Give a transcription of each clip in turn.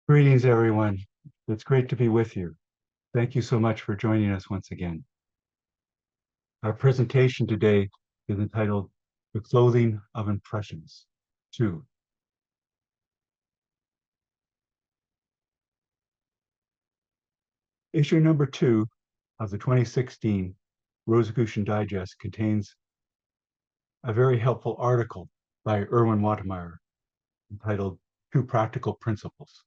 Greetings, everyone. It's great to be with you. Thank you so much for joining us once again. Our presentation today is entitled The Clothing of Impressions 2. Issue number 2 of the 2016 Rosicrucian Digest contains a very helpful article by Erwin Watermeyer entitled Two Practical Principles.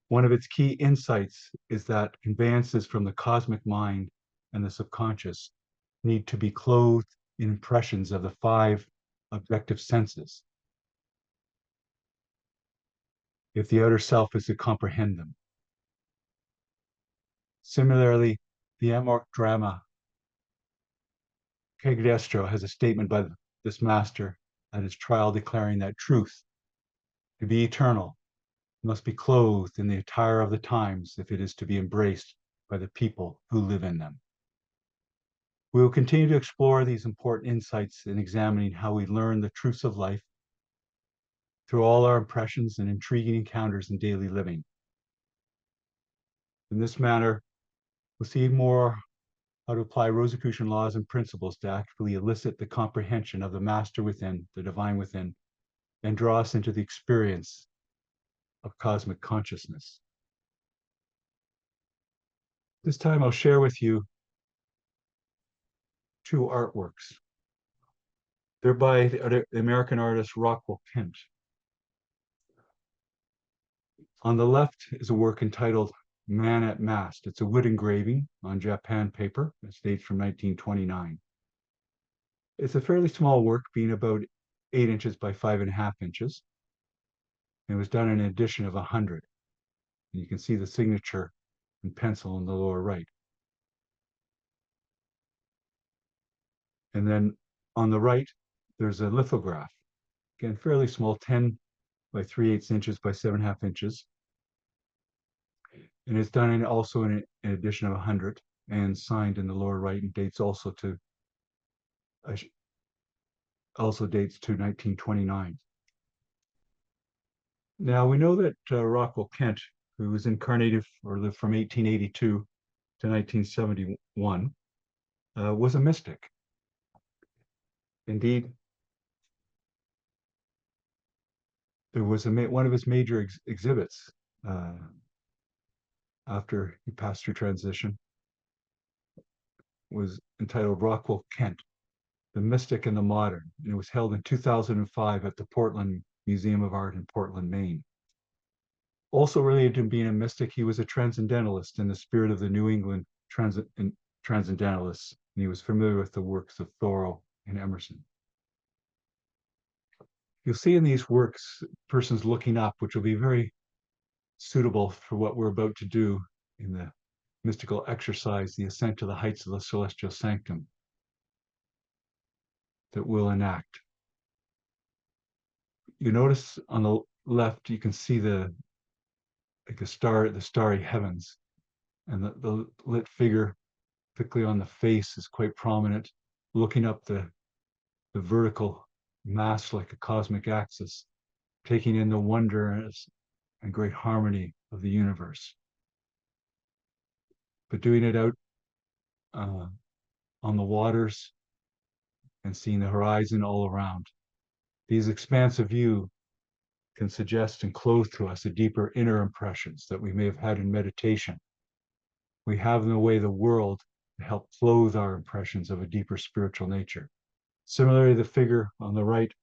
One of its key insights is that conveyances from the cosmic mind and the subconscious need to be clothed in impressions of the five objective senses if the outer self is to comprehend them. Similarly, the AMORC drama Cagliostro has a statement by this master at his trial declaring that truth, to be eternal, must be clothed in the attire of the times if it is to be embraced by the people who live in them. We will continue to explore these important insights in examining how we learn the truths of life through all our impressions and intriguing encounters in daily living. In this manner, we'll see more how to apply Rosicrucian laws and principles to actively elicit the comprehension of the master within, the divine within, and draw us into the experience of cosmic consciousness. This time I'll share with you two artworks. They're by the American artist Rockwell Kent. On the left is a work entitled Man at Mast. It's a wood engraving on Japan paper. It dates from 1929. It's a fairly small work, being about 8 inches by 5.5 inches. It was done in an edition of 100. And you can see the signature in pencil in the lower right. And then on the right, there's a lithograph. Again, fairly small, 10 by 3/8 inches by 7.5 inches. And it's done also in an edition of 100 and signed in the lower right, and dates also to 1929. Now we know that Rockwell Kent, who was incarnated or lived from 1882 to 1971, was a mystic. Indeed, there was one of his major exhibits after he passed through transition was entitled Rockwell Kent, The Mystic and the Modern, and it was held in 2005 at the Portland Museum of Art in Portland, Maine. Also related to being a mystic, he was a transcendentalist in the spirit of the New England transcendentalists, and he was familiar with the works of Thoreau and Emerson. You'll see in these works persons looking up, which will be very suitable for what we're about to do in the mystical exercise, the ascent to the heights of the celestial sanctum that we'll enact. You notice on the left, you can see the starry heavens, and the lit figure, particularly on the face, is quite prominent, looking up the vertical mass like a cosmic axis, taking in the wonder and great harmony of the universe. But doing it out on the waters and seeing the horizon all around. These expansive view can suggest and clothe to us a deeper inner impressions that we may have had in meditation. We have in the way the world to help clothe our impressions of a deeper spiritual nature. Similarly, the figure on the right,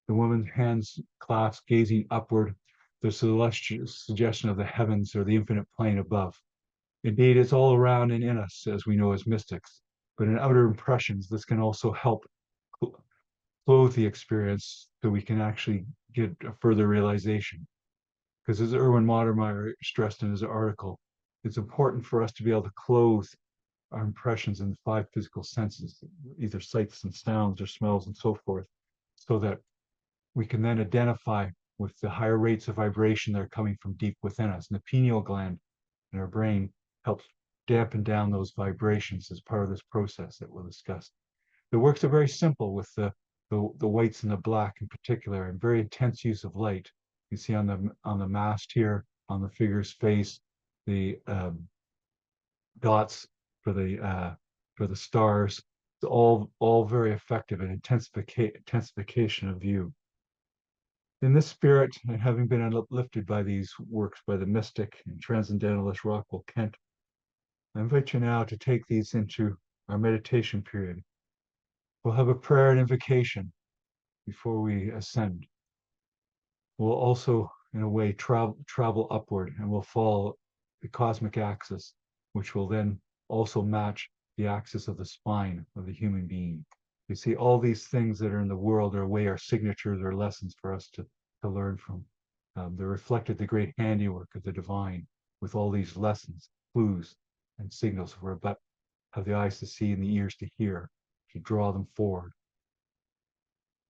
the woman's hands clasped, gazing upward, the celestial suggestion of the heavens or the infinite plane above. Indeed, it's all around and in us, as we know as mystics. But in outer impressions, this can also help clothe the experience so we can actually get a further realization. Because as Erwin Watermeyer stressed in his article, it's important for us to be able to clothe our impressions in the five physical senses, either sights and sounds or smells and so forth, so that we can then identify with the higher rates of vibration that are coming from deep within us. And the pineal gland in our brain helps dampen down those vibrations as part of this process that we'll discuss. The works are very simple with the whites and the black in particular, and very intense use of light You see on the mast here, on the figure's face, the dots for the stars. It's all very effective and intensification of view. In this spirit, and having been uplifted by these works by the mystic and transcendentalist Rockwell Kent, I invite you now to take these into our meditation period. We'll have a prayer and invocation before we ascend. We'll also, in a way, travel upward, and we'll follow the cosmic axis, which will then also match the axis of the spine of the human being. You see, all these things that are in the world are way our signatures or lessons for us to learn from. They reflected the great handiwork of the divine with all these lessons, clues, and signals. We're about have the eyes to see and the ears to hear, to draw them forward.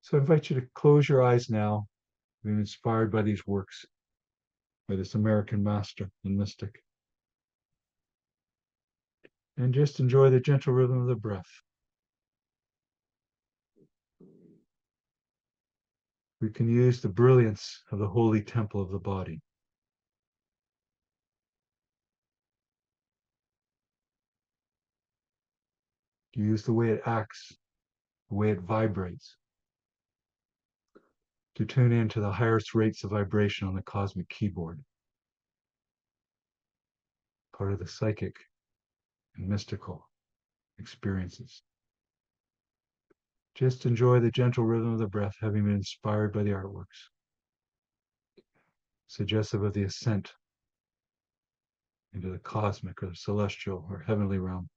So I invite you to close your eyes now, being inspired by these works by this American master and mystic. And just enjoy the gentle rhythm of the breath. We can use the brilliance of the holy temple of the body. Use the way it acts, the way it vibrates, to tune into the highest rates of vibration on the cosmic keyboard, part of the psychic and mystical experiences. Just enjoy the gentle rhythm of the breath, having been inspired by the artworks, suggestive of the ascent into the cosmic or celestial or heavenly realm.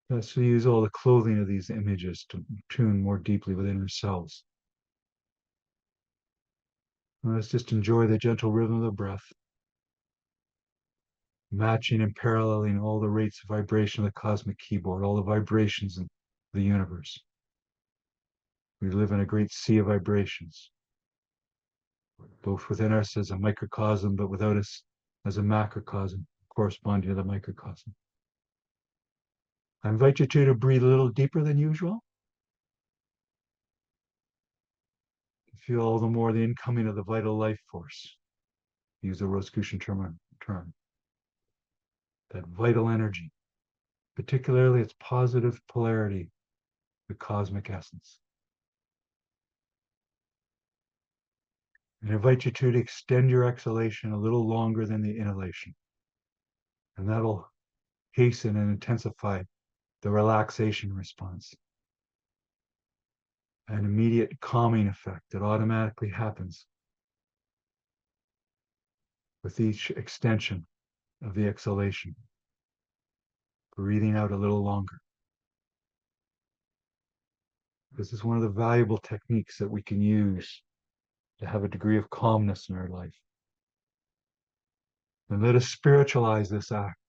Let's use all the clothing of these images to tune more deeply within ourselves. And let's just enjoy the gentle rhythm of the breath, matching and paralleling all the rates of vibration of the cosmic keyboard, all the vibrations in the universe. We live in a great sea of vibrations, both within us as a microcosm, but without us as a macrocosm corresponding to the microcosm. I invite you to breathe a little deeper than usual. Feel all the more the incoming of the vital life force. Use the Rosicrucian term. That vital energy, particularly its positive polarity, the cosmic essence. And I invite you to extend your exhalation a little longer than the inhalation. And that'll hasten and intensify the relaxation response. An immediate calming effect that automatically happens with each extension of the exhalation. Breathing out a little longer. This is one of the valuable techniques that we can use to have a degree of calmness in our life. And let us spiritualize this act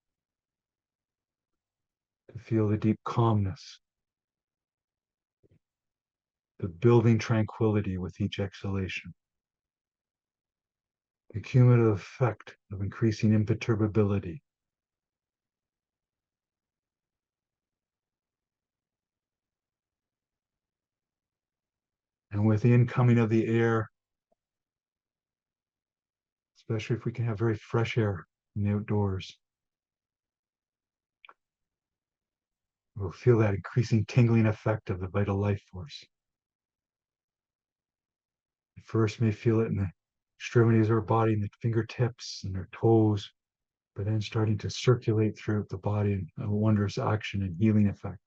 to feel the deep calmness, the building tranquility with each exhalation, the cumulative effect of increasing imperturbability. And with the incoming of the air, especially if we can have very fresh air in the outdoors, we'll feel that increasing tingling effect of the vital life force. At first, may feel it in the extremities of our body, in the fingertips and our toes, but then starting to circulate throughout the body in a wondrous action and healing effect.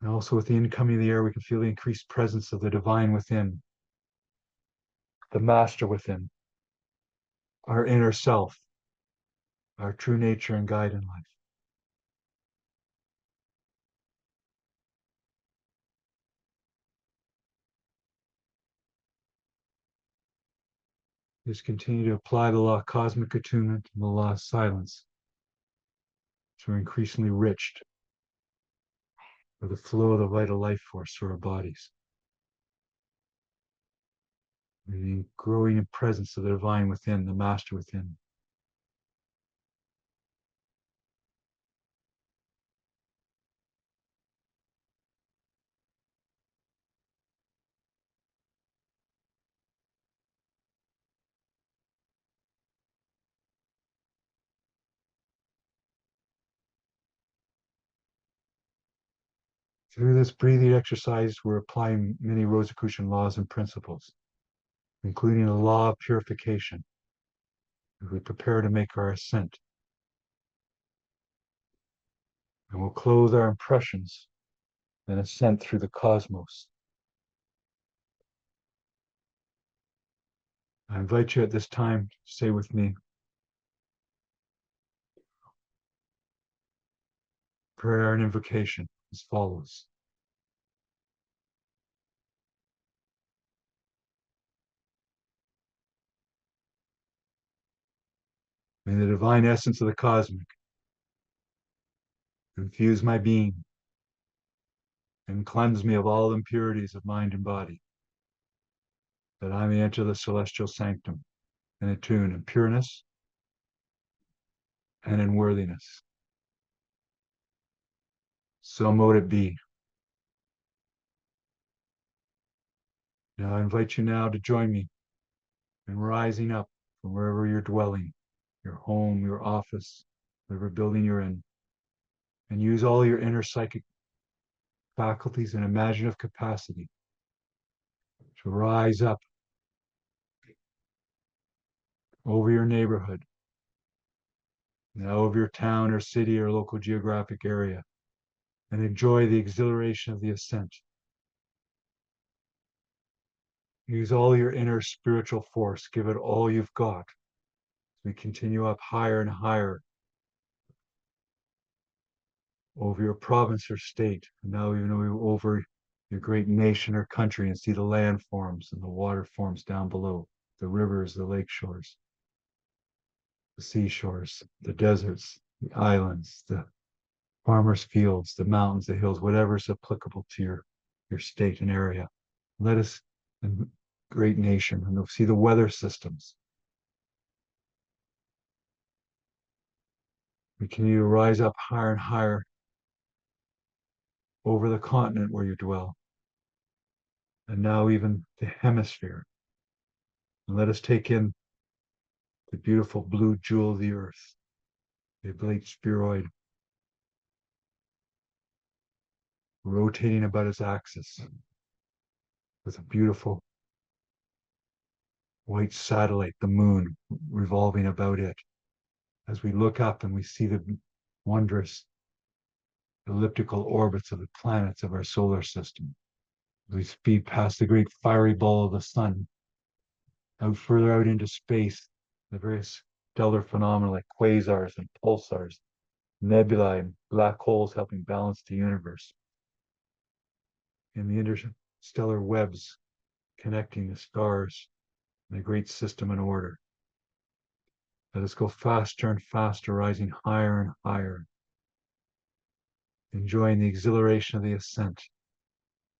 And also with the incoming of the air, we can feel the increased presence of the divine within, the master within, our inner self, our true nature and guide in life. Just continue to apply the law of cosmic attunement and the law of silence. So we're increasingly enriched with the flow of the vital life force through our bodies. The growing presence of the divine within, the master within. Through this breathing exercise, we're applying many Rosicrucian laws and principles, including the law of purification, as we prepare to make our ascent. And we'll clothe our impressions and ascent through the cosmos. I invite you at this time to say with me, prayer and invocation as follows. May the divine essence of the cosmic infuse my being and cleanse me of all impurities of mind and body, that I may enter the celestial sanctum and attune in pureness and in worthiness. So mote it be. Now I invite you now to join me in rising up from wherever you're dwelling, your home, your office, whatever building you're in, and use all your inner psychic faculties and imaginative capacity to rise up over your neighborhood, now over your town or city or local geographic area, and enjoy the exhilaration of the ascent. Use all your inner spiritual force, give it all you've got. We continue up higher and higher over your province or state, and now even over your great nation or country, and see the landforms and the water forms down below, the rivers, the lake shores, the seashores, the deserts, the islands, the farmers' fields, the mountains, the hills, whatever is applicable to your state and area. Let us, in great nation, and see the weather systems. We continue to rise up higher and higher over the continent where you dwell, and now even the hemisphere. And let us take in the beautiful blue jewel of the earth, the oblate spheroid, rotating about its axis with a beautiful white satellite, the moon, revolving about it. As we look up and we see the wondrous elliptical orbits of the planets of our solar system, as we speed past the great fiery ball of the sun, further out into space, the various stellar phenomena like quasars and pulsars, nebulae and black holes helping balance the universe, in the interstellar webs connecting the stars in a great system and order. Let us go faster and faster, rising higher and higher, enjoying the exhilaration of the ascent,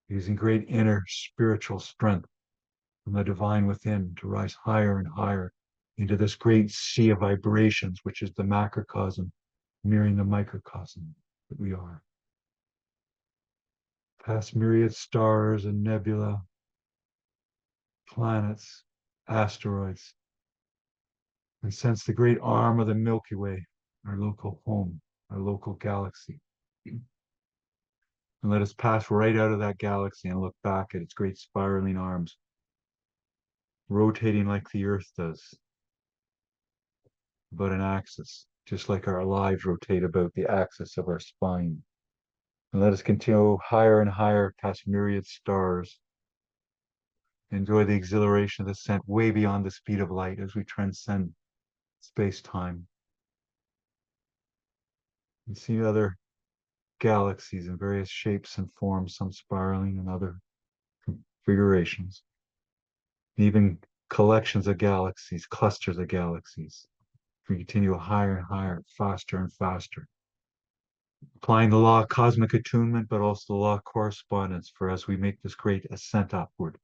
using great inner spiritual strength from the divine within to rise higher and higher into this great sea of vibrations, which is the macrocosm, mirroring the microcosm that we are. Past myriad stars and nebula, planets, asteroids, and sense the great arm of the Milky Way, our local home, our local galaxy. And let us pass right out of that galaxy and look back at its great spiraling arms, rotating like the Earth does, about an axis, just like our lives rotate about the axis of our spine. And let us continue higher and higher past myriad stars. Enjoy the exhilaration of the ascent way beyond the speed of light as we transcend space-time. And see other galaxies in various shapes and forms, some spiraling and other configurations. Even collections of galaxies, clusters of galaxies. We continue higher and higher, faster and faster. Applying the law of cosmic attunement, but also the law of correspondence, for as we make this great ascent upward,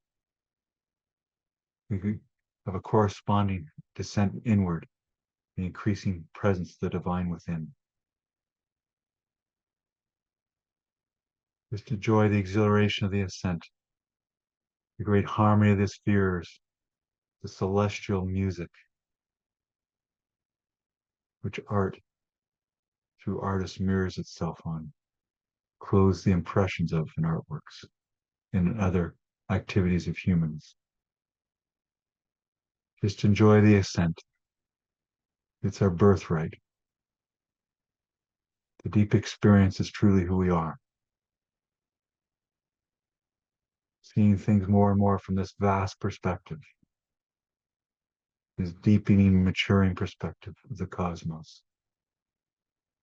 we have a corresponding descent inward, the increasing presence of the divine within. Just enjoy the exhilaration of the ascent, the great harmony of the spheres, the celestial music, which art, through artists, mirrors itself on. clothes the impressions of in artworks and other activities of humans. Just enjoy the ascent. It's our birthright. The deep experience is truly who we are. Seeing things more and more from this vast perspective, this deepening, maturing perspective of the cosmos.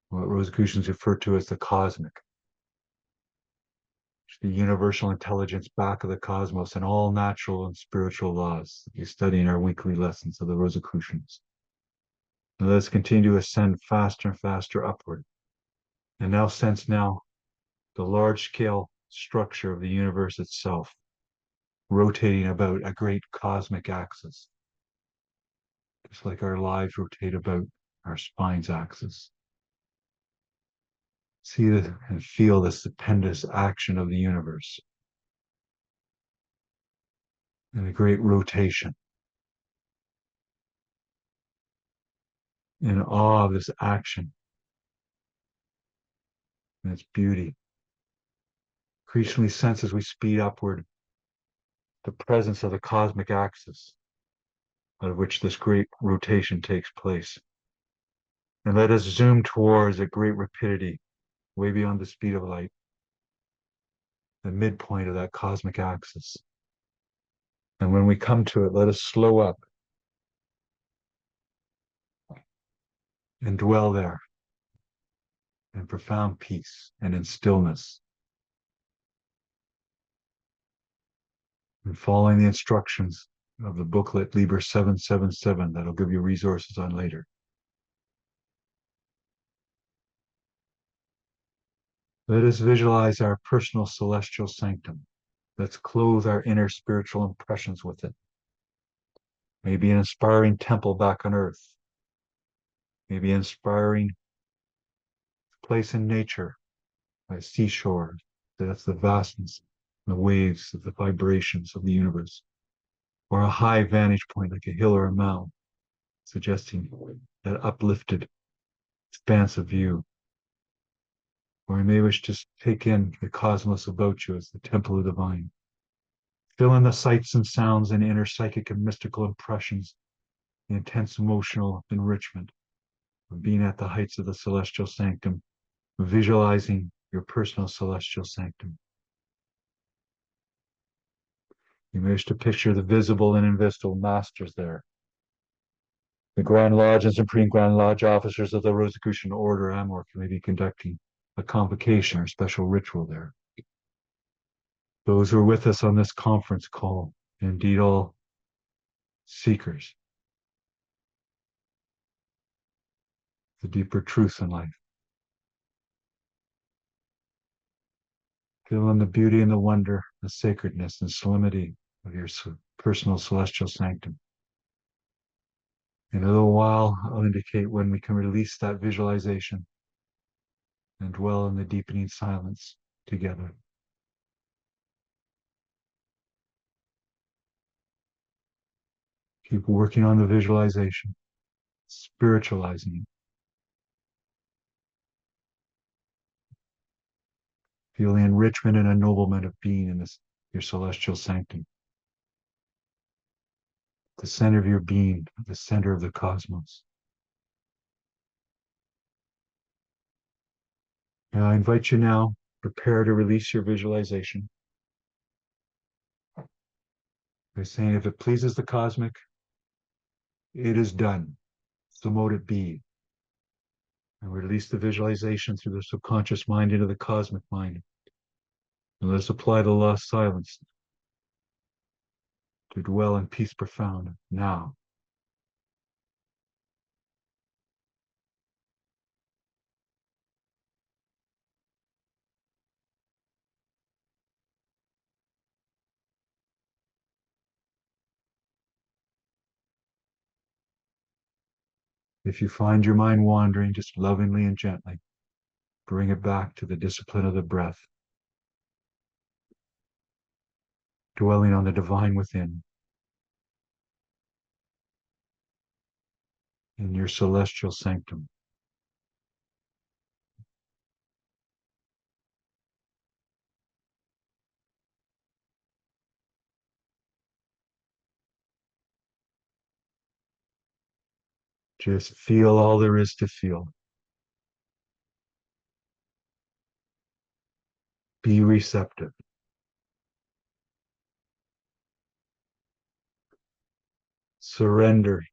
What Rosicrucians refer to as the cosmic, the universal intelligence back of the cosmos and all natural and spiritual laws that we study in our weekly lessons of the Rosicrucians. And let us continue to ascend faster and faster upward. And now sense the large-scale structure of the universe itself, rotating about a great cosmic axis, just like our lives rotate about our spine's axis. See and feel the stupendous action of the universe and the great rotation. In awe of this action and its beauty. Increasingly sense as we speed upward the presence of the cosmic axis out of which this great rotation takes place. And let us zoom towards at great rapidity, way beyond the speed of light, the midpoint of that cosmic axis. And when we come to it, let us slow up and dwell there in profound peace and in stillness. And following the instructions of the booklet Liber 777 that'll give you resources on later. Let us visualize our personal celestial sanctum. Let's clothe our inner spiritual impressions with it. Maybe an inspiring temple back on earth. Maybe an inspiring place in nature, by a seashore. That's the vastness, the waves of the vibrations of the universe. Or a high vantage point like a hill or a mountain, suggesting that uplifted, expansive view. Or you may wish to take in the cosmos about you as the temple of the divine. Fill in the sights and sounds and inner psychic and mystical impressions, the intense emotional enrichment of being at the heights of the celestial sanctum, visualizing your personal celestial sanctum. You may wish to picture the visible and invisible masters there. The Grand Lodge and Supreme Grand Lodge officers of the Rosicrucian Order AMORC may be conducting a convocation or special ritual there. Those who are with us on this conference call, indeed all seekers, the deeper truths in life. Feel in the beauty and the wonder, the sacredness and solemnity of your personal celestial sanctum. In a little while, I'll indicate when we can release that visualization and dwell in the deepening silence together. Keep working on the visualization, spiritualizing it. Feel the enrichment and ennoblement of being in your celestial sanctum. The center of your being, the center of the cosmos. Now I invite you now, prepare to release your visualization by saying, if it pleases the cosmic, it is done. So mote it be. And release the visualization through the subconscious mind into the cosmic mind. And let's apply the law of silence to dwell in peace profound now. If you find your mind wandering, just lovingly and gently bring it back to the discipline of the breath, dwelling on the divine within, in your celestial sanctum. Just feel all there is to feel. Be receptive. Surrender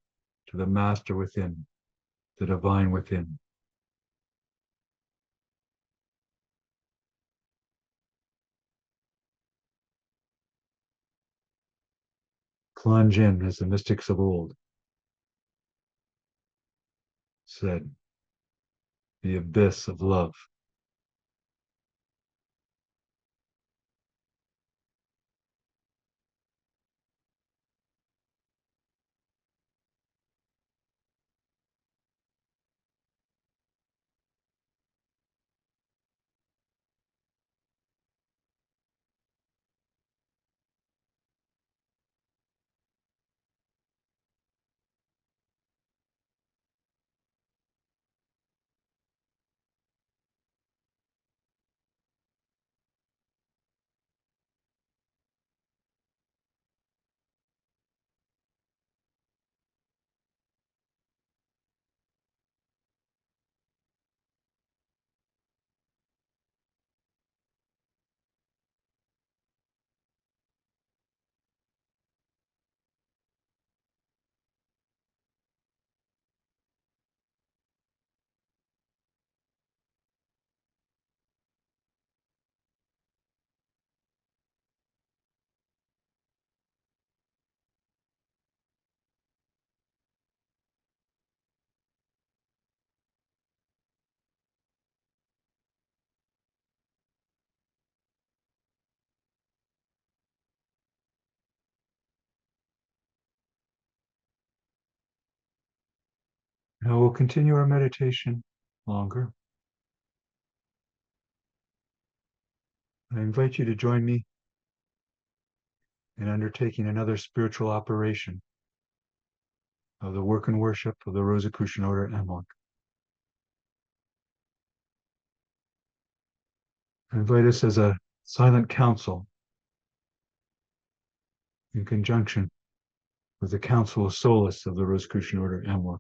to the master within, the divine within. Plunge in as the mystics of old said, the abyss of love. Now we'll continue our meditation longer. I invite you to join me in undertaking another spiritual operation of the work and worship of the Rosicrucian Order AMORC. I invite us as a silent council in conjunction with the Council of Solace of the Rosicrucian Order AMORC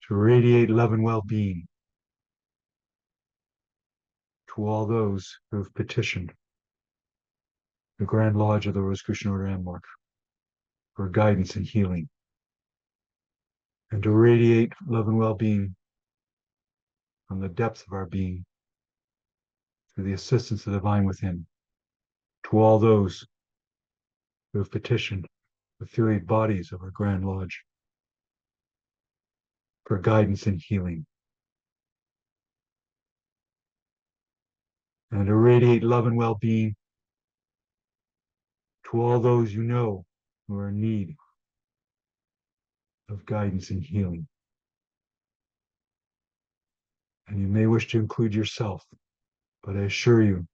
to radiate love and well-being to all those who have petitioned the Grand Lodge of the Rosicrucian Order AMORC for guidance and healing, and to radiate love and well-being from the depths of our being through the assistance of the divine within to all those who have petitioned the affiliate bodies of our Grand Lodge for guidance and healing, and to radiate love and well-being to all those you know who are in need of guidance and healing. And you may wish to include yourself, but I assure you,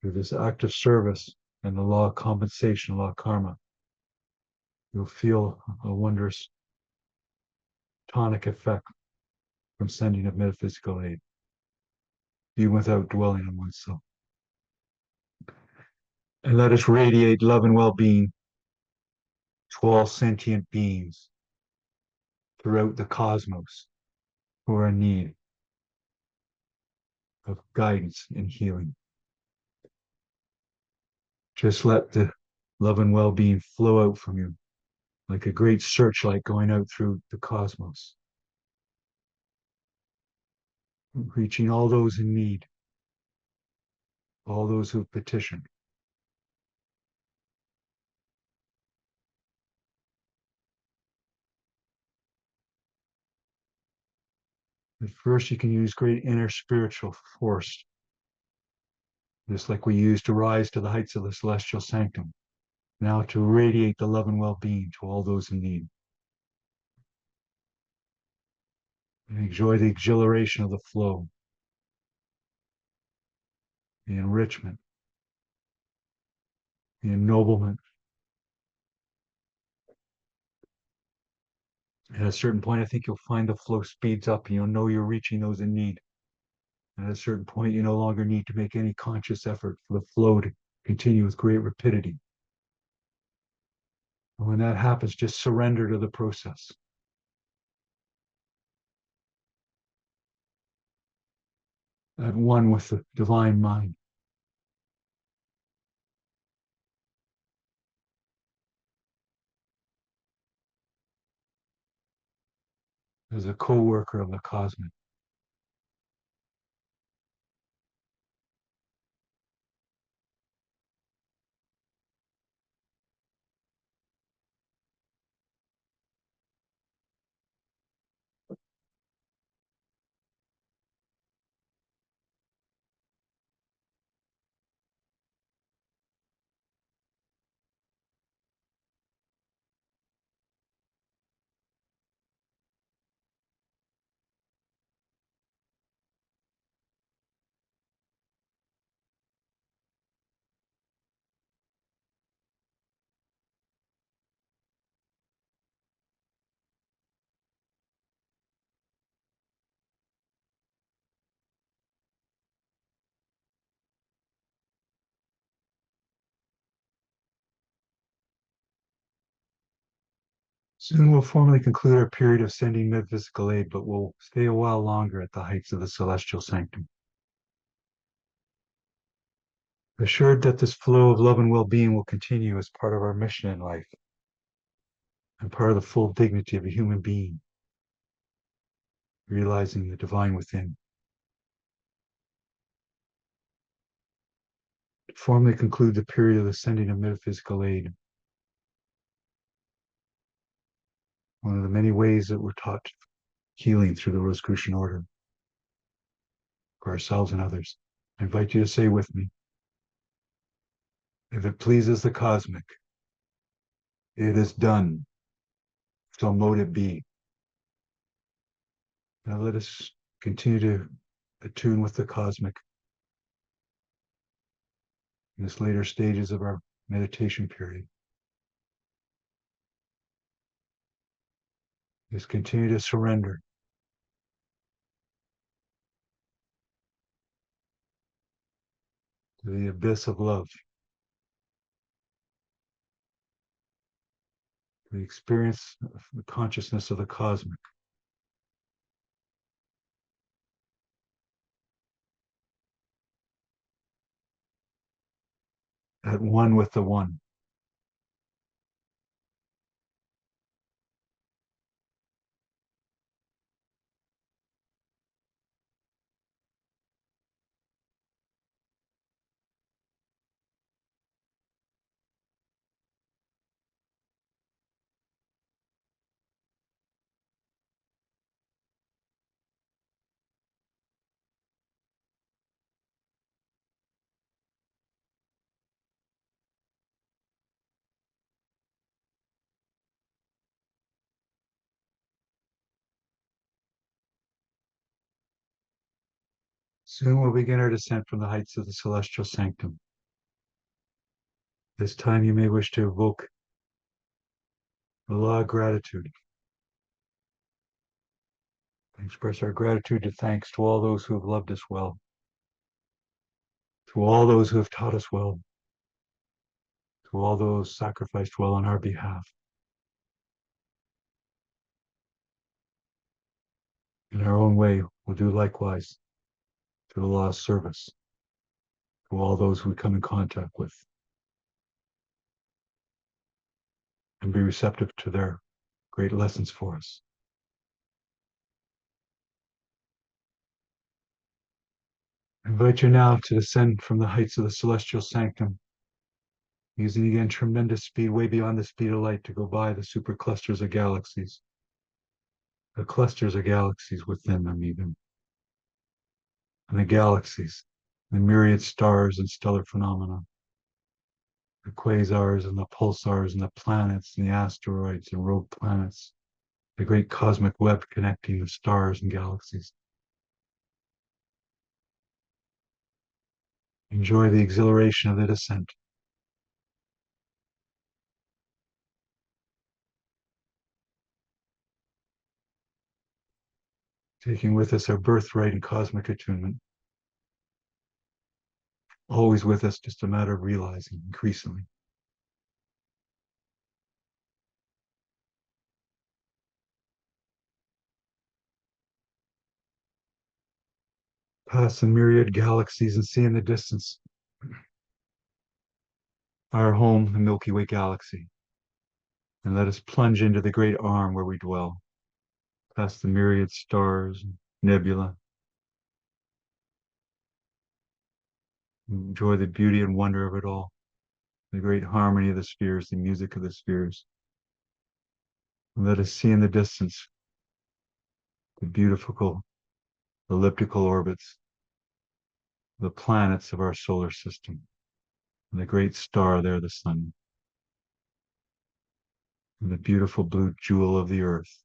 through this act of service and the law of compensation, law of karma, you'll feel a wondrous tonic effect from sending of metaphysical aid, even without dwelling on oneself. And let us radiate love and well-being to all sentient beings throughout the cosmos who are in need of guidance and healing. Just let the love and well-being flow out from you like a great searchlight going out through the cosmos, reaching all those in need, all those who've petitioned. At first, you can use great inner spiritual force, just like we use to rise to the heights of the celestial sanctum. Now to radiate the love and well-being to all those in need. And enjoy the exhilaration of the flow, the enrichment, the ennoblement. At a certain point, I think you'll find the flow speeds up and you'll know you're reaching those in need. And at a certain point, you no longer need to make any conscious effort for the flow to continue with great rapidity. And when that happens, just surrender to the process. At one with the divine mind. As a co-worker of the cosmic. Soon we'll formally conclude our period of sending metaphysical aid, but we'll stay a while longer at the heights of the celestial sanctum. Assured that this flow of love and well-being will continue as part of our mission in life and part of the full dignity of a human being, realizing the divine within. To formally conclude the period of the sending of metaphysical aid, one of the many ways that we're taught healing through the Rosicrucian order for ourselves and others. I invite you to say with me, if it pleases the cosmic, it is done. So mote it be. Now let us continue to attune with the cosmic in this later stages of our meditation period. Just continue to surrender to the abyss of love, the experience of the consciousness of the cosmic. At one with the one. Soon we'll begin our descent from the heights of the celestial sanctum. This time you may wish to evoke the law of gratitude. Express our gratitude to thanks to all those who have loved us well, to all those who have taught us well, to all those sacrificed well on our behalf. In our own way, we'll do likewise to the law of service, to all those we come in contact with, and be receptive to their great lessons for us. I invite you now to descend from the heights of the celestial sanctum, using again tremendous speed, way beyond the speed of light, to go by the superclusters of galaxies, the clusters of galaxies within them even, and the galaxies, the myriad stars and stellar phenomena, the quasars and the pulsars and the planets and the asteroids and rogue planets, the great cosmic web connecting the stars and galaxies. Enjoy the exhilaration of the descent. Taking with us our birthright in cosmic attunement. Always with us, just a matter of realizing increasingly. past the myriad galaxies and see in the distance our home, the Milky Way galaxy. And let us plunge into the great arm where we dwell, past the myriad stars, nebula. Enjoy the beauty and wonder of it all, the great harmony of the spheres, the music of the spheres. And let us see in the distance the beautiful elliptical orbits, the planets of our solar system, and the great star there, the sun, and the beautiful blue jewel of the earth,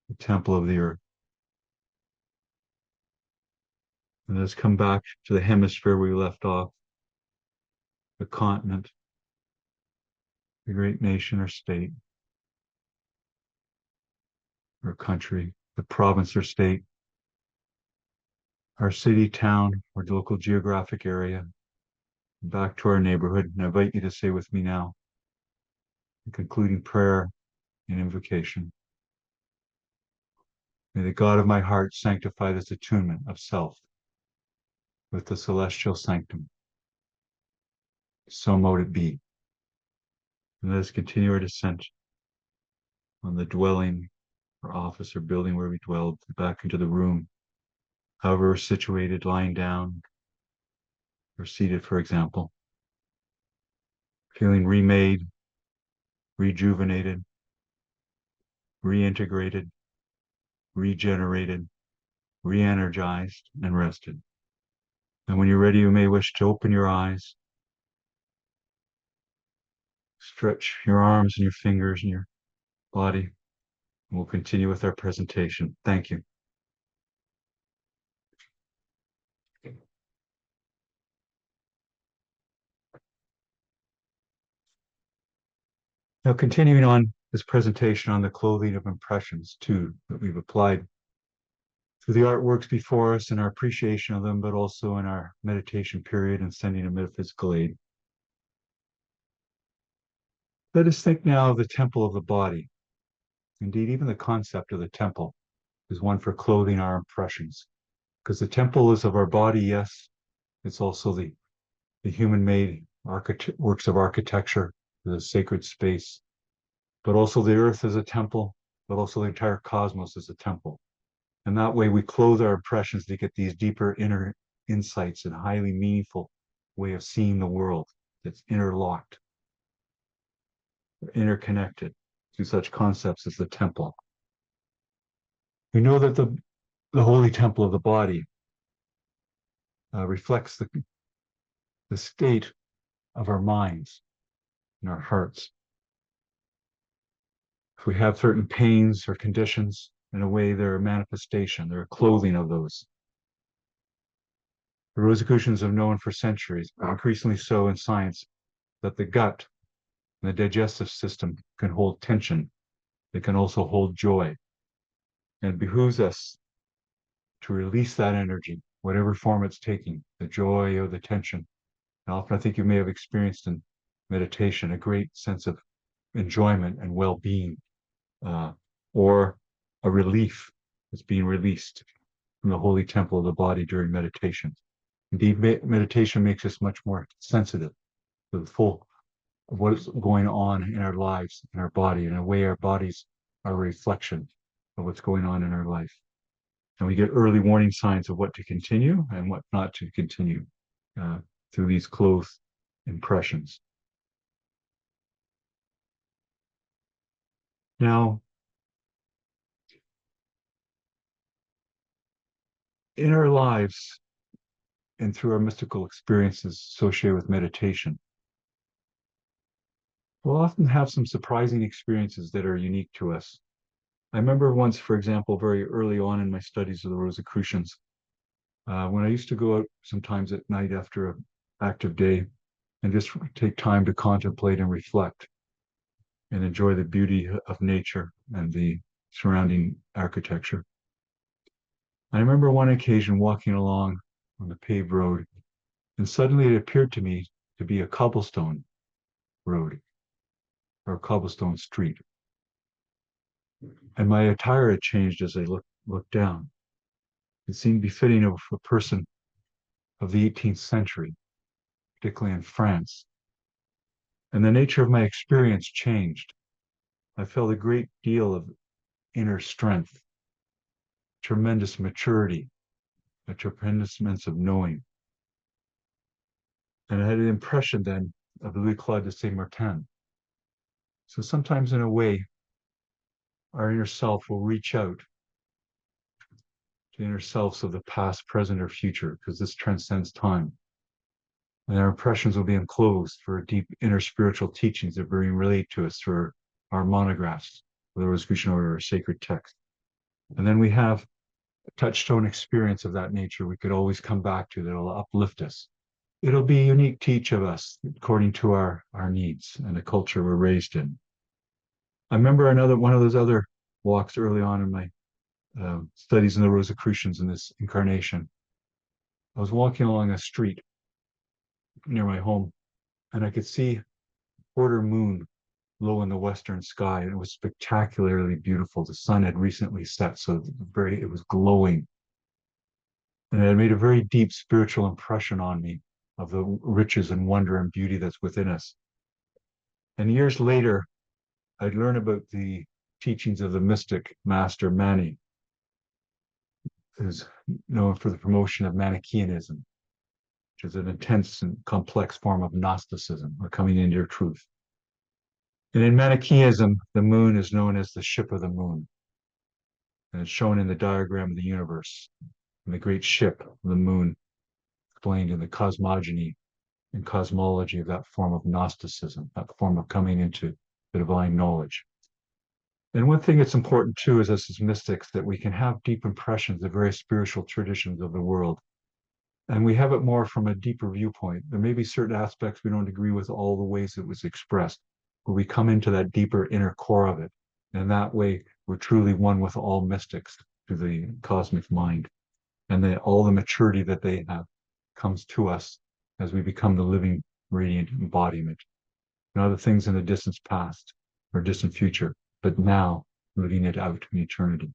the temple of the earth. And let's come back to the hemisphere we left off, the continent, the great nation or state or country, the province or state, our city, town, or local geographic area, back to our neighborhood. And I invite you to say with me now, the concluding prayer and invocation. May the God of my heart sanctify this attunement of self with the celestial sanctum. So mote it be. And let us continue our descent on the dwelling or office or building where we dwelled, back into the room, however we're situated, lying down or seated, for example, feeling remade, rejuvenated, reintegrated, regenerated, re-energized, and rested. And when you're ready, you may wish to open your eyes, stretch your arms and your fingers and your body, and we'll continue with our presentation. Thank you. Now, continuing on this presentation on the clothing of impressions, too, that we've applied to the artworks before us and our appreciation of them, but also in our meditation period and sending a metaphysical aid. Let us think now of the temple of the body. Indeed, even the concept of the temple is one for clothing our impressions, because the temple is of our body, yes. It's also the human-made works of architecture, the sacred space, but also the earth is a temple, but also the entire cosmos is a temple. And that way we clothe our impressions to get these deeper inner insights and highly meaningful way of seeing the world that's interlocked, interconnected to such concepts as the temple. We know that the holy temple of the body reflects the state of our minds and our hearts. If we have certain pains or conditions, in a way, they're a manifestation, they're a clothing of those. The Rosicrucians have known for centuries, but increasingly so in science, that the gut and the digestive system can hold tension. They can also hold joy. And it behooves us to release that energy, whatever form it's taking, the joy or the tension. And often I think you may have experienced in meditation a great sense of enjoyment and well-being, or a relief that's being released from the holy temple of the body during meditation. Indeed, meditation makes us much more sensitive to the full of what is going on in our lives, in our body. In a way, our bodies are a reflection of what's going on in our life. And we get early warning signs of what to continue and what not to continue through these clothed impressions. Now, in our lives and through our mystical experiences associated with meditation, we'll often have some surprising experiences that are unique to us. I remember once, for example, very early on in my studies of the Rosicrucians, when I used to go out sometimes at night after an active day and just take time to contemplate and reflect and enjoy the beauty of nature and the surrounding architecture. I remember one occasion walking along on the paved road, and suddenly it appeared to me to be a cobblestone road or a cobblestone street. And my attire had changed as I looked down. It seemed befitting of a person of the 18th century, particularly in France. And the nature of my experience changed. I felt a great deal of inner strength, tremendous maturity, a tremendous sense of knowing. And I had an impression then of Louis Claude de Saint Martin. So sometimes, in a way, our inner self will reach out to the inner selves of the past, present, or future, because this transcends time. And our impressions will be enclosed for deep inner spiritual teachings that are being relayed to us through our monographs, the Rosicrucian Order, or sacred text. And then we have a touchstone experience of that nature we could always come back to that will uplift us. It'll be unique to each of us according to our needs and the culture we're raised in. I remember one of those other walks early on in my studies in the Rosicrucians in this incarnation. I was walking along a street near my home, and I could see quarter moon low in the western sky, and it was spectacularly beautiful. The sun had recently set, so it was glowing, and it had made a very deep spiritual impression on me of the riches and wonder and beauty that's within us. And years later, I'd learned about the teachings of the mystic master Mani, who's known for the promotion of Manichaeanism, which is an intense and complex form of Gnosticism, or coming into your truth. And in Manichaeism, the moon is known as the ship of the moon. And it's shown in the diagram of the universe. And the great ship of the moon explained in the cosmogony and cosmology of that form of Gnosticism, that form of coming into the divine knowledge. And one thing that's important too is us as mystics that we can have deep impressions of various spiritual traditions of the world. And we have it more from a deeper viewpoint. There may be certain aspects we don't agree with all the ways it was expressed, but we come into that deeper inner core of it. And that way, we're truly one with all mystics through the cosmic mind. And then all the maturity that they have comes to us as we become the living, radiant embodiment. Not the things in the distant past or distant future, but now living it out in eternity.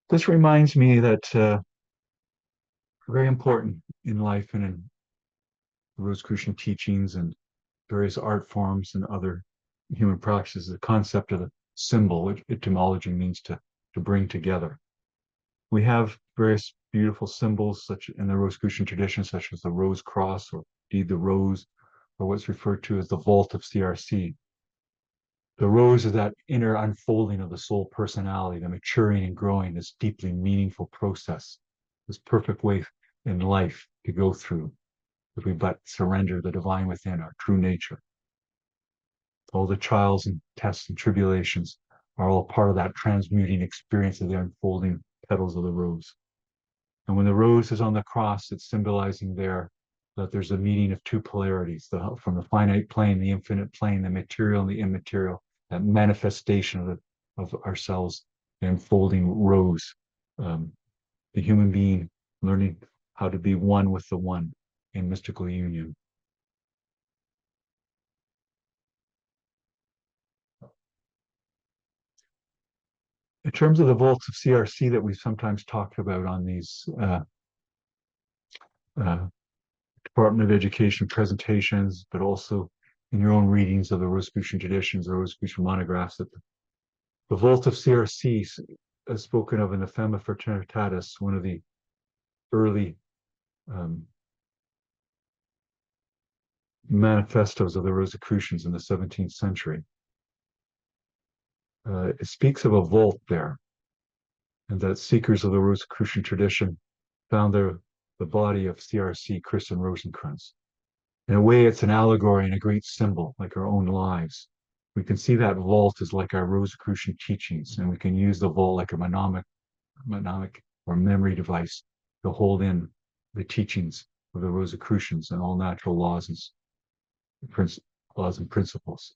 This reminds me that very important in life and in Rosicrucian teachings and various art forms and other human practices, the concept of the symbol, which etymology means to bring together. We have various beautiful symbols such in the Rosicrucian tradition, such as the rose cross, or indeed the rose, or what's referred to as the vault of CRC. The rose is that inner unfolding of the soul personality, the maturing and growing, this deeply meaningful process, this perfect way in life to go through if we but surrender the divine within, our true nature. All the trials and tests and tribulations are all part of that transmuting experience of the unfolding petals of the rose. And when the rose is on the cross, it's symbolizing there that there's a meeting of two polarities, from the finite plane, the infinite plane, the material and the immaterial, that manifestation of ourselves, the unfolding rose, the human being learning how to be one with the one in mystical union. In terms of the vaults of CRC that we've sometimes talked about on these Department of Education presentations, but also in your own readings of the Rosicrucian traditions or Rosicrucian monographs, that the vault of CRC is spoken of in the Fema Fraternitatis, one of the early manifestos of the Rosicrucians in the 17th century. It speaks of a vault there, and that seekers of the Rosicrucian tradition found the body of CRC, Christian Rosenkranz. In a way, it's an allegory and a great symbol, like our own lives. We can see that vault as like our Rosicrucian teachings, and we can use the vault like a mnemonic or memory device to hold in the teachings of the Rosicrucians and all natural laws and principles.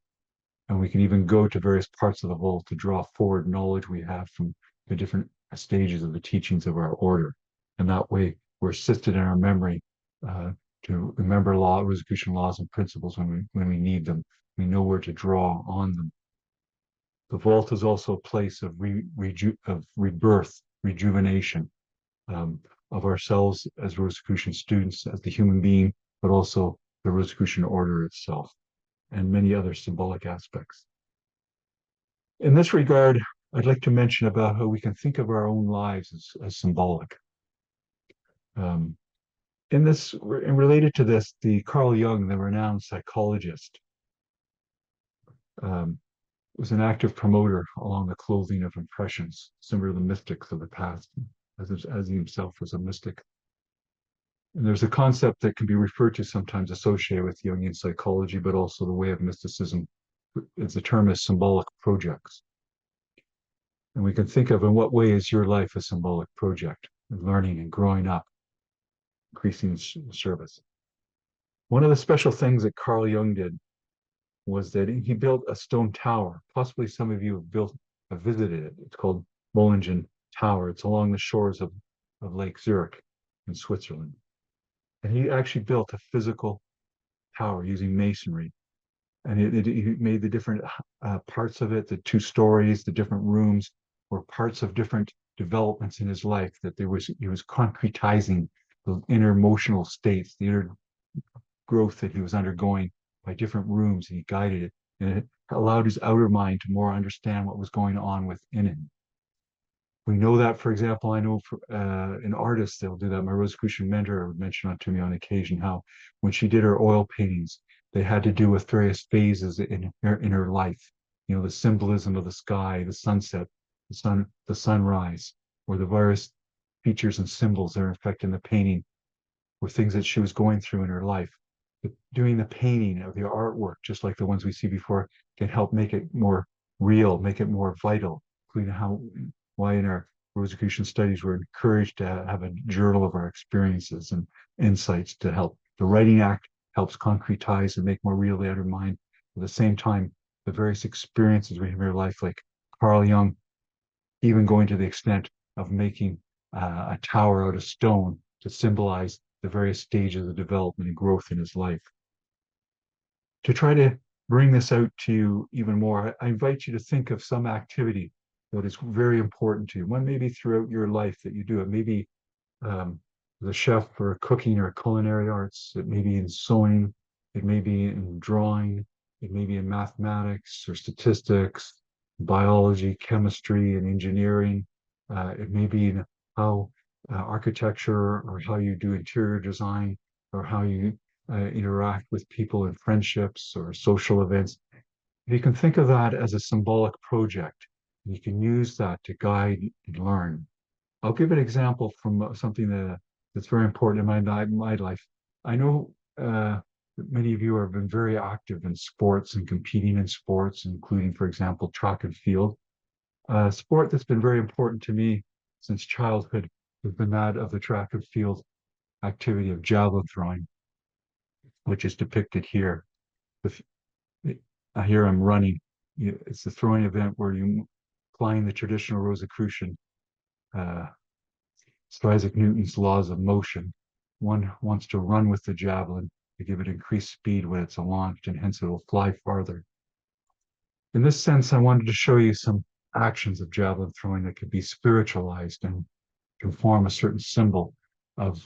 And we can even go to various parts of the vault to draw forward knowledge we have from the different stages of the teachings of our order. And that way, we're assisted in our memory to remember Rosicrucian laws and principles when we need them. We know where to draw on them. The vault is also a place of rebirth, rejuvenation of ourselves as Rosicrucian students, as the human being, but also the Rosicrucian order itself, and many other symbolic aspects. In this regard, I'd like to mention about how we can think of our own lives as symbolic. In this, and related to this, the Carl Jung, the renowned psychologist, was an active promoter along the clothing of impressions, similar to the mystics of the past, as he himself was a mystic. And there's a concept that can be referred to sometimes associated with Jungian psychology, but also the way of mysticism. The term is symbolic projects. And we can think of in what way is your life a symbolic project, learning and growing up, increasing service. One of the special things that Carl Jung did was that he built a stone tower. Possibly some of you have visited it. It's called Bollingen Tower. It's along the shores of Lake Zurich in Switzerland. And he actually built a physical tower using masonry. And he made the different parts of it, the 2 stories, the different rooms, were parts of different developments in his life that he was concretizing the inner emotional states, the inner growth that he was undergoing by different rooms, and he guided it. And it allowed his outer mind to more understand what was going on within him. We know that, for example, I know in artists, they'll do that. My Rosicrucian mentor would mention it to me on occasion, how when she did her oil paintings, they had to do with various phases in her life. You know, the symbolism of the sky, the sunset, the sunrise, or the various features and symbols that are affecting the painting were things that she was going through in her life. But doing the painting of the artwork, just like the ones we see before, can help make it more real, make it more vital, including why in our Rosicrucian studies we're encouraged to have a journal of our experiences and insights to help. The writing act helps concretize and make more real the outer mind. At the same time, the various experiences we have in our life, like Carl Jung, even going to the extent of making a tower out of stone to symbolize the various stages of development and growth in his life. To try to bring this out to you even more, I invite you to think of some activity that is very important to you. One maybe throughout your life that you do. It may be the chef or cooking or culinary arts. It may be in sewing. It may be in drawing. It may be in mathematics or statistics, biology, chemistry, and engineering. It may be in how architecture, or how you do interior design, or how you interact with people in friendships or social events. You can think of that as a symbolic project. You can use that to guide and learn. I'll give an example from something that's very important in my life. I know that many of you have been very active in sports and competing in sports, including, for example, track and field. A sport that's been very important to me since childhood has been that of the track and field activity of javelin throwing, which is depicted here. Here I'm running. It's the throwing event where you applying the traditional Rosicrucian Sir Isaac Newton's laws of motion. One wants to run with the javelin to give it increased speed when it's launched, and hence it will fly farther. In this sense, I wanted to show you some actions of javelin throwing that could be spiritualized and can form a certain symbol of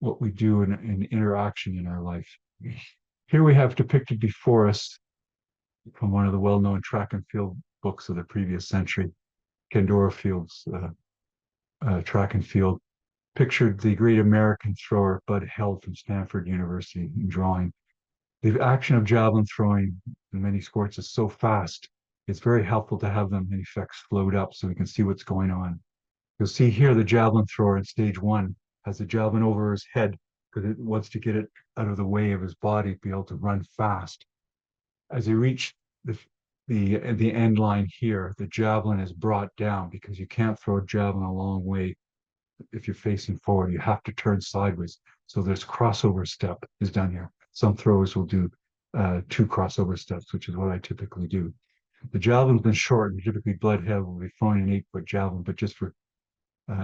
what we do in interaction in our life. Here we have depicted before us from one of the well-known track and field books of the previous century, Ken Dorofield's track and field, pictured the great American thrower Bud Held from Stanford University in drawing. The action of javelin throwing in many sports is so fast, it's very helpful to have them in effect slowed up so we can see what's going on. You'll see here the javelin thrower in stage 1 has the javelin over his head because it wants to get it out of the way of his body to be able to run fast. As he reached the end line here, the javelin is brought down because you can't throw a javelin a long way if you're facing forward. You have to turn sideways. So this crossover step is done here. Some throwers will do 2 crossover steps, which is what I typically do. The javelin's been shortened. Typically, Bud Held will be throwing an 8-foot javelin, but just for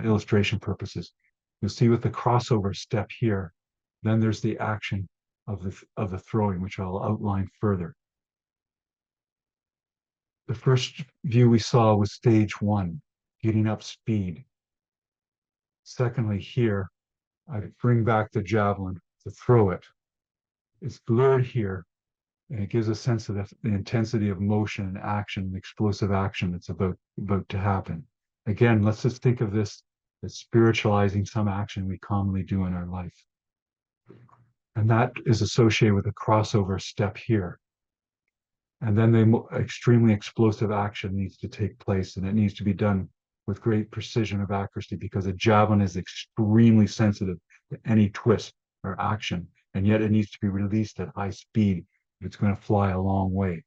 illustration purposes, you'll see with the crossover step here, then there's the action of the throwing, which I'll outline further. The first view we saw was stage 1, getting up speed. Secondly, here, I bring back the javelin to throw it. It's blurred here, and it gives a sense of the intensity of motion and action, explosive action that's about to happen. Again, let's just think of this as spiritualizing some action we commonly do in our life. And that is associated with a crossover step here. And then the extremely explosive action needs to take place, and it needs to be done with great precision of accuracy because a javelin is extremely sensitive to any twist or action, and yet it needs to be released at high speed if it's going to fly a long way.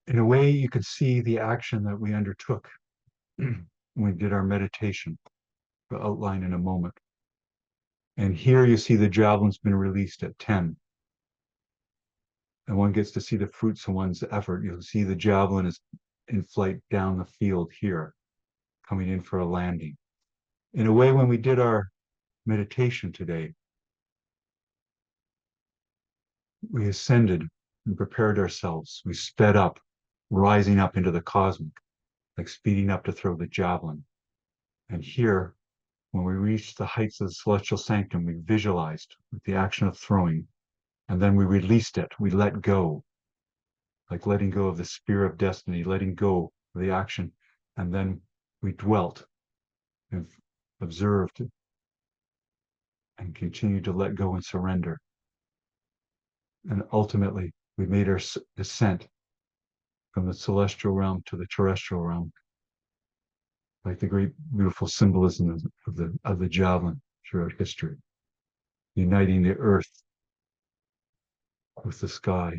In a way, you could see the action that we undertook when we did our meditation, the outline in a moment. And here you see the javelin's been released at 10. And one gets to see the fruits of one's effort. You'll see the javelin is in flight down the field here, coming in for a landing. In a way, when we did our meditation today, we ascended and prepared ourselves. We sped up, rising up into the cosmic, like speeding up to throw the javelin. And here, when we reached the heights of the celestial sanctum, we visualized with the action of throwing, and then we released it. We let go, like letting go of the spear of destiny, letting go of the action. And then we dwelt and observed and continued to let go and surrender. And ultimately, we made our descent from the celestial realm to the terrestrial realm, like the great, beautiful symbolism of the javelin throughout history, uniting the earth with the sky,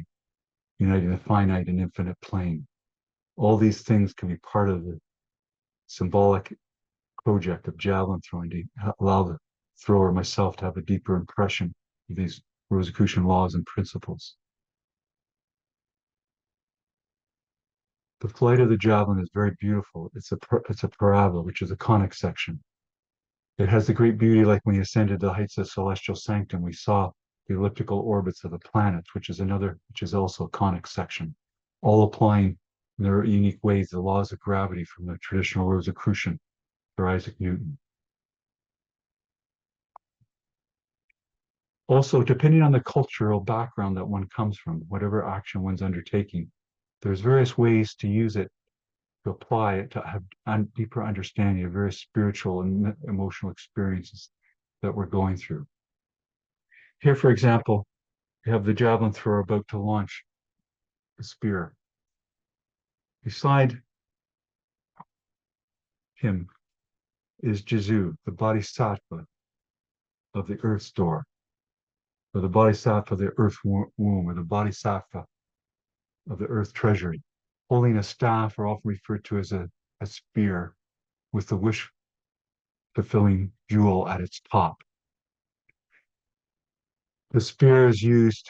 uniting the finite and infinite plane. All these things can be part of the symbolic project of javelin throwing to allow the thrower, myself, to have a deeper impression of these Rosicrucian laws and principles. The flight of the javelin is very beautiful. It's a parabola, which is a conic section. It has the great beauty, like when we ascended the heights of celestial sanctum, we saw the elliptical orbits of the planets, which is also a conic section, all applying in their unique ways the laws of gravity from the traditional Rosicrucian for Isaac Newton. Also, depending on the cultural background that one comes from, whatever action one's undertaking, there's various ways to use it, to apply it, to have deeper understanding of various spiritual and emotional experiences that we're going through. Here, for example, we have the javelin thrower about to launch a spear. Beside him is Jesu, the bodhisattva of the earth's door, or the bodhisattva of the earth womb, or the bodhisattva of the earth treasury, holding a staff, or often referred to as a spear, with the wish-fulfilling jewel at its top. The spear is used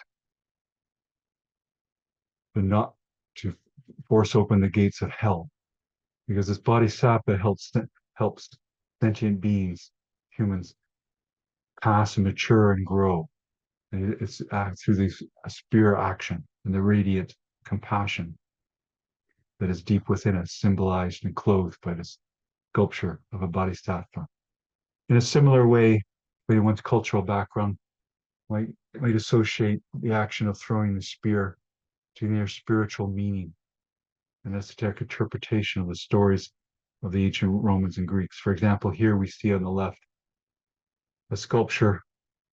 to force open the gates of hell, because this bodhisattva helps sentient beings, humans, pass and mature and grow. And it's through this spear action and the radiant compassion that is deep within us, symbolized and clothed by this sculpture of a bodhisattva. In a similar way, one's cultural background might associate the action of throwing the spear to their spiritual meaning and esoteric interpretation of the stories of the ancient Romans and Greeks. For example, here we see on the left a sculpture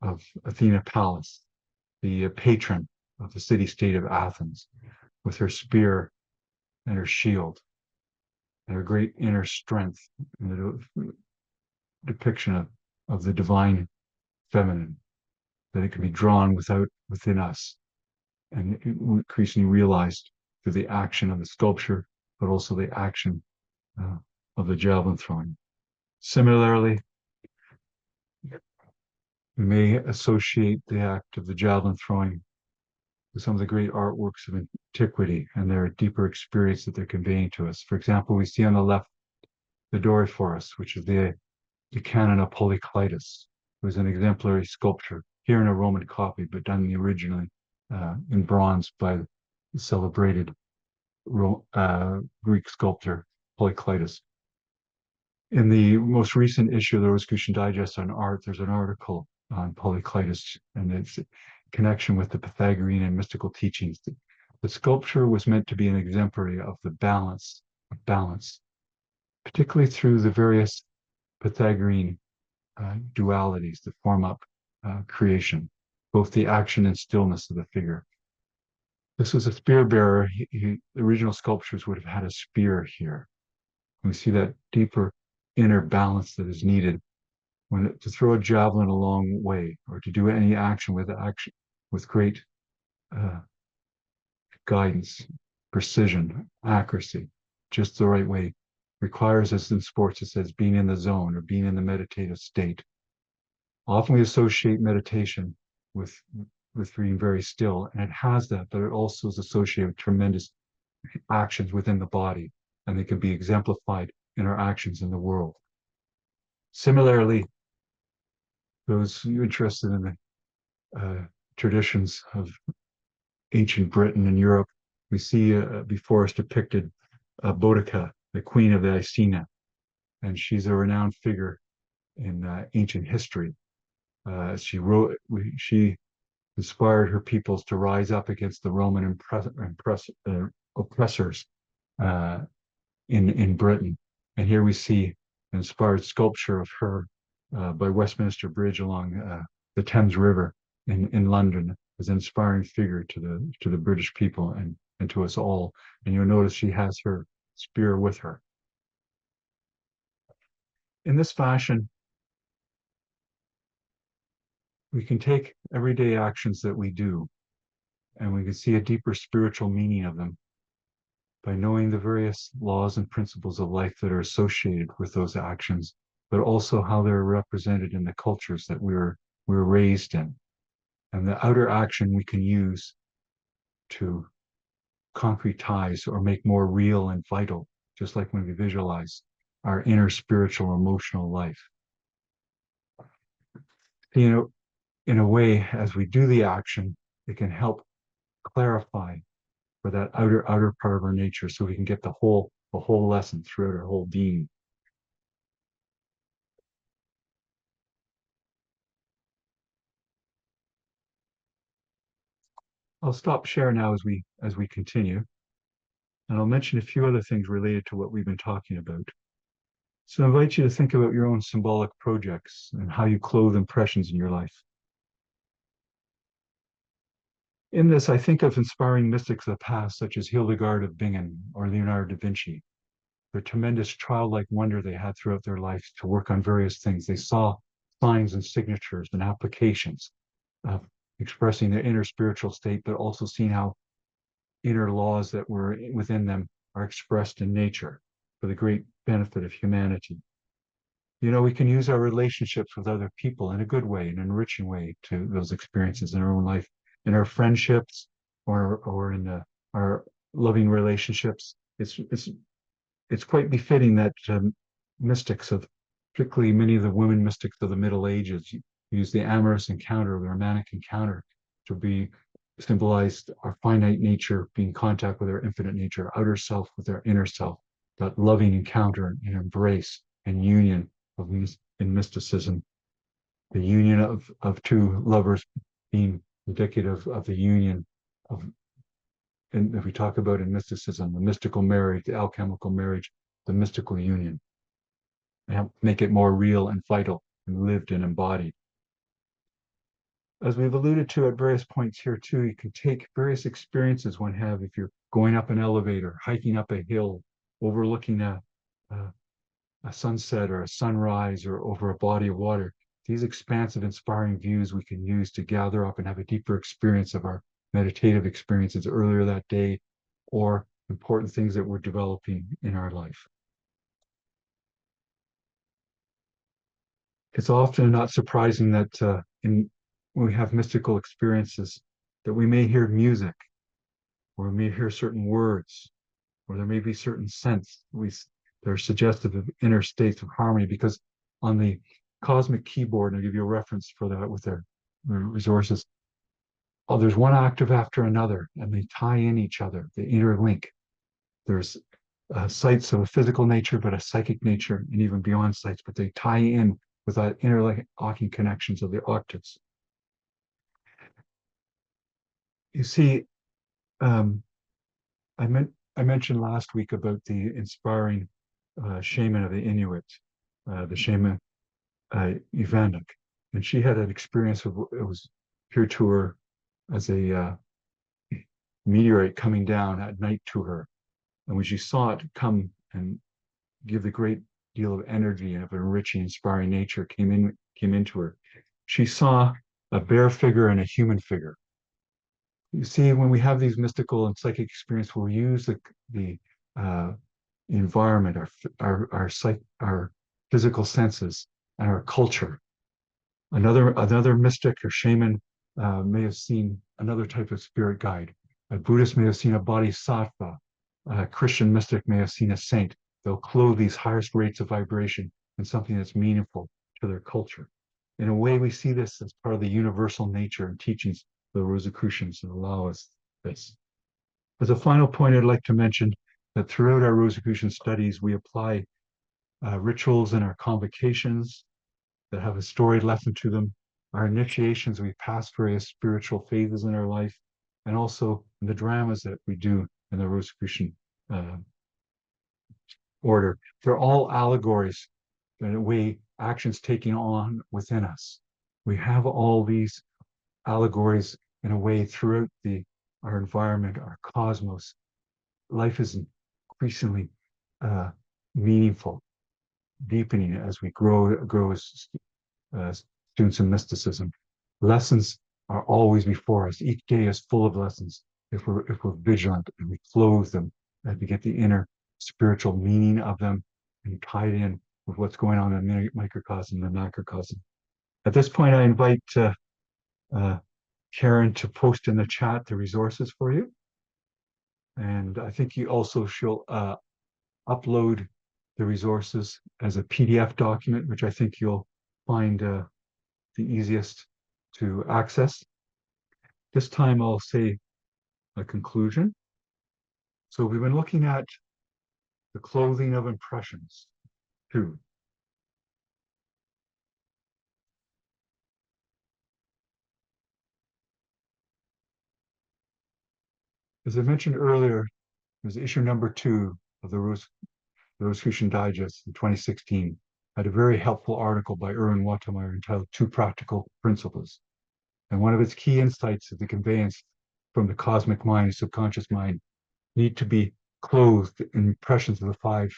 of Athena Pallas, the patron of the city-state of Athens, with her spear and her shield and her great inner strength, and the depiction of the divine feminine, that it can be drawn within us and increasingly realized through the action of the sculpture, but also the action of the javelin throwing. Similarly, we may associate the act of the javelin throwing with some of the great artworks of antiquity and their deeper experience that they're conveying to us. For example, we see on the left the Doryphorus, which is the canon of Polyclitus, who is an exemplary sculpture, here in a Roman copy, but done originally in bronze by the celebrated Greek sculptor polyclitus. In the most recent issue of the Rosicrucian Digest on art, there's an article on polyclitus and its connection with the Pythagorean and mystical teachings. The sculpture was meant to be an exemplary of the balance, particularly through the various Pythagorean dualities that form up creation, both the action and stillness of the figure. This was a spear bearer. The original sculptures would have had a spear here. We see that deeper inner balance that is needed when to throw a javelin a long way, or to do any action with great guidance, precision, accuracy, just the right way, requires, as in sports it says, being in the zone or being in the meditative state. Often we associate meditation with being very still, and it has that, but it also is associated with tremendous actions within the body, and they can be exemplified in our actions in the world. Similarly, those interested in the traditions of ancient Britain and Europe, we see before us depicted Boudica, the queen of the Icena, and she's a renowned figure in ancient history. She inspired her peoples to rise up against the Roman oppressors in Britain. And here we see an inspired sculpture of her by Westminster Bridge along the Thames River in London as an inspiring figure to the British people and to us all. And you'll notice she has her spear with her. In this fashion, we can take everyday actions that we do, and we can see a deeper spiritual meaning of them by knowing the various laws and principles of life that are associated with those actions, but also how they're represented in the cultures that we're raised in. And the outer action we can use to concretize or make more real and vital, just like when we visualize our inner spiritual, emotional life. You know, in a way, as we do the action, it can help clarify for that outer part of our nature, so we can get the whole lesson throughout our whole being. I'll stop share now as we continue, and I'll mention a few other things related to what we've been talking about. So I invite you to think about your own symbolic projects and how you clothe impressions in your life. In this, I think of inspiring mystics of the past, such as Hildegard of Bingen or Leonardo da Vinci. The tremendous childlike wonder they had throughout their life to work on various things. They saw signs and signatures and applications of expressing their inner spiritual state, but also seeing how inner laws that were within them are expressed in nature for the great benefit of humanity. You know, we can use our relationships with other people in a good way, an enriching way to those experiences in our own life, in our friendships or in our loving relationships. It's quite befitting that mystics of, particularly many of the women mystics of the Middle Ages, use the amorous encounter, the romantic encounter, to be symbolized our finite nature being in contact with our infinite nature, our outer self with our inner self, that loving encounter and embrace and union in mysticism, the union of two lovers being indicative of the union of, and if we talk about in mysticism, the mystical marriage, the alchemical marriage, the mystical union, and make it more real and vital and lived and embodied. As we've alluded to at various points here too, you can take various experiences one have if you're going up an elevator, hiking up a hill, overlooking a sunset or a sunrise or over a body of water. These expansive, inspiring views we can use to gather up and have a deeper experience of our meditative experiences earlier that day, or important things that we're developing in our life. It's often not surprising that when we have mystical experiences, that we may hear music, or we may hear certain words, or there may be certain scents that are suggestive of inner states of harmony, because on the cosmic keyboard, and I'll give you a reference for that with their resources, there's one octave after another, and they tie in each other, they interlink. There's sites of a physical nature, but a psychic nature, and even beyond sites, but they tie in with the interlocking connections of the octaves. You see, um, I mentioned last week about the inspiring shaman of the Inuit, the shaman Ivanek, and she had an experience of it was appeared to her as a meteorite coming down at night to her, and when she saw it come and give the great deal of energy and of enriching, inspiring nature came into her, she saw a bear figure and a human figure. You see, when we have these mystical and psychic experiences, we'll use the environment, our physical senses, and our culture. Another mystic or shaman may have seen another type of spirit guide. A Buddhist may have seen a bodhisattva. A Christian mystic may have seen a saint. They'll clothe these highest rates of vibration in something that's meaningful to their culture. In a way, we see this as part of the universal nature and teachings of the Rosicrucians that allow us this. As a final point, I'd like to mention that throughout our Rosicrucian studies, we apply rituals in our convocations that have a storied lesson to them. Our initiations, we pass various spiritual phases in our life, and also the dramas that we do in the Rosicrucian order. They're all allegories, in a way, actions taking on within us. We have all these allegories in a way throughout our environment, our cosmos. Life is increasingly meaningful, deepening as we grow as students in mysticism. Lessons are always before us. Each day is full of lessons if we're vigilant and we clothe them and we get the inner spiritual meaning of them and tie it in with what's going on in the microcosm and the macrocosm. At this point, I invite Karen to post in the chat the resources for you. And I think she'll upload the resources as a PDF document, which I think you'll find the easiest to access. This time I'll say a conclusion. So we've been looking at the clothing of impressions too. As I mentioned earlier, there's issue number 2 of the Rosicrucian Digest in 2016 had a very helpful article by Erwin Watermeyer entitled 2 Practical Principles. And one of its key insights is the conveyance from the cosmic mind and subconscious mind need to be clothed in impressions of the 5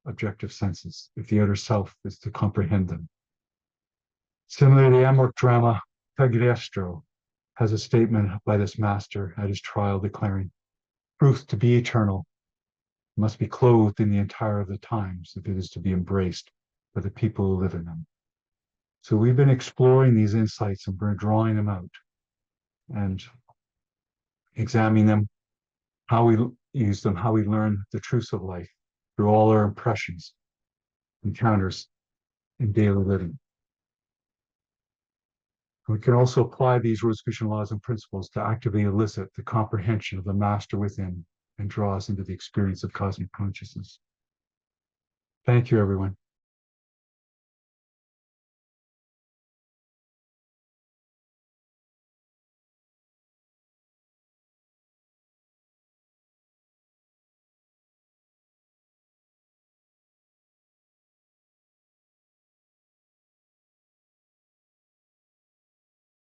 objective senses if the outer self is to comprehend them. Similarly, the AMORC drama Cagliostro has a statement by this master at his trial declaring, truth to be eternal must be clothed in the attire of the times if it is to be embraced by the people who live in them. So we've been exploring these insights and we're drawing them out and examining them, how we use them, how we learn the truths of life through all our impressions, encounters in daily living. We can also apply these Rosicrucian laws and principles to actively elicit the comprehension of the master within and draw us into the experience of cosmic consciousness. Thank you, everyone.